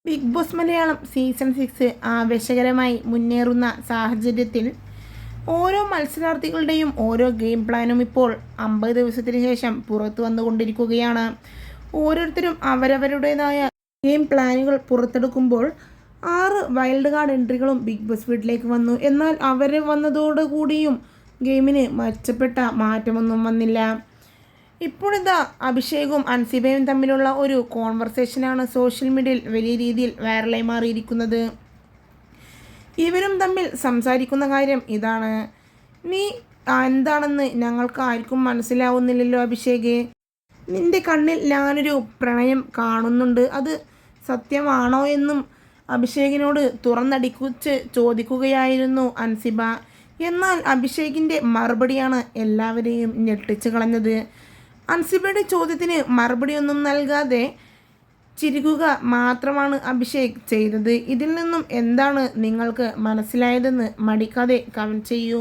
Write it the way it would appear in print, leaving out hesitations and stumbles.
Big boss Malayalam season 6 ആവേശകരമായി മുന്നേറുന്ന സാഹചര്യത്തിൽ ഓരോ മത്സരാർത്ഥികളുടെയും ഓരോ ഗെയിം പ്ലാനും ഇപ്പോൾ 50 ദിവസത്തിന് ശേഷം പുറത്തു വന്നുകൊണ്ടിരിക്കുകയാണ്. ഓരോരുത്തരും അവരവരുടേതായ ഗെയിം പ്ലാനുകൾ പുറത്തെടുക്കുമ്പോൾ 6 വൈൽഡ് കാർഡ് എൻട്രികളും ബിഗ് ബോസ് വീട്ടിലേക്ക് വന്നു. എന്നാൽ അവർ വന്നതോടുകൂടിയും ഗെയിമിന് മെച്ചപ്പെട്ട മാറ്റമൊന്നും വന്നില്ല. ഇപ്പോഴിതാ അഭിഷേകും അൻസിബയും തമ്മിലുള്ള ഒരു കോൺവെർസേഷനാണ് സോഷ്യൽ മീഡിയയിൽ വലിയ രീതിയിൽ വൈറലായി മാറിയിരിക്കുന്നത്. ഇവരും തമ്മിൽ സംസാരിക്കുന്ന കാര്യം ഇതാണ്: നീ എന്താണെന്ന് ഞങ്ങൾക്ക് ആർക്കും മനസ്സിലാവുന്നില്ലല്ലോ അഭിഷേക്. നിന്റെ കണ്ണിൽ ഞാനൊരു പ്രണയം കാണുന്നുണ്ട്, അത് സത്യമാണോ എന്നും അഭിഷേകിനോട് തുറന്നടിക്കുച്ച് ചോദിക്കുകയായിരുന്നു അൻസിബ. എന്നാൽ അഭിഷേകിൻ്റെ മറുപടിയാണ് എല്ലാവരെയും ഞെട്ടിച്ചു കളഞ്ഞത്. അൻസിബയുടെ ചോദ്യത്തിന് മറുപടിയൊന്നും നൽകാതെ ചിരിക്കുക മാത്രമാണ് അഭിഷേക് ചെയ്തത്. ഇതിൽ നിന്നും എന്താണ് നിങ്ങൾക്ക് മനസ്സിലായതെന്ന് മടിക്കാതെ കമൻറ്റ് ചെയ്യൂ.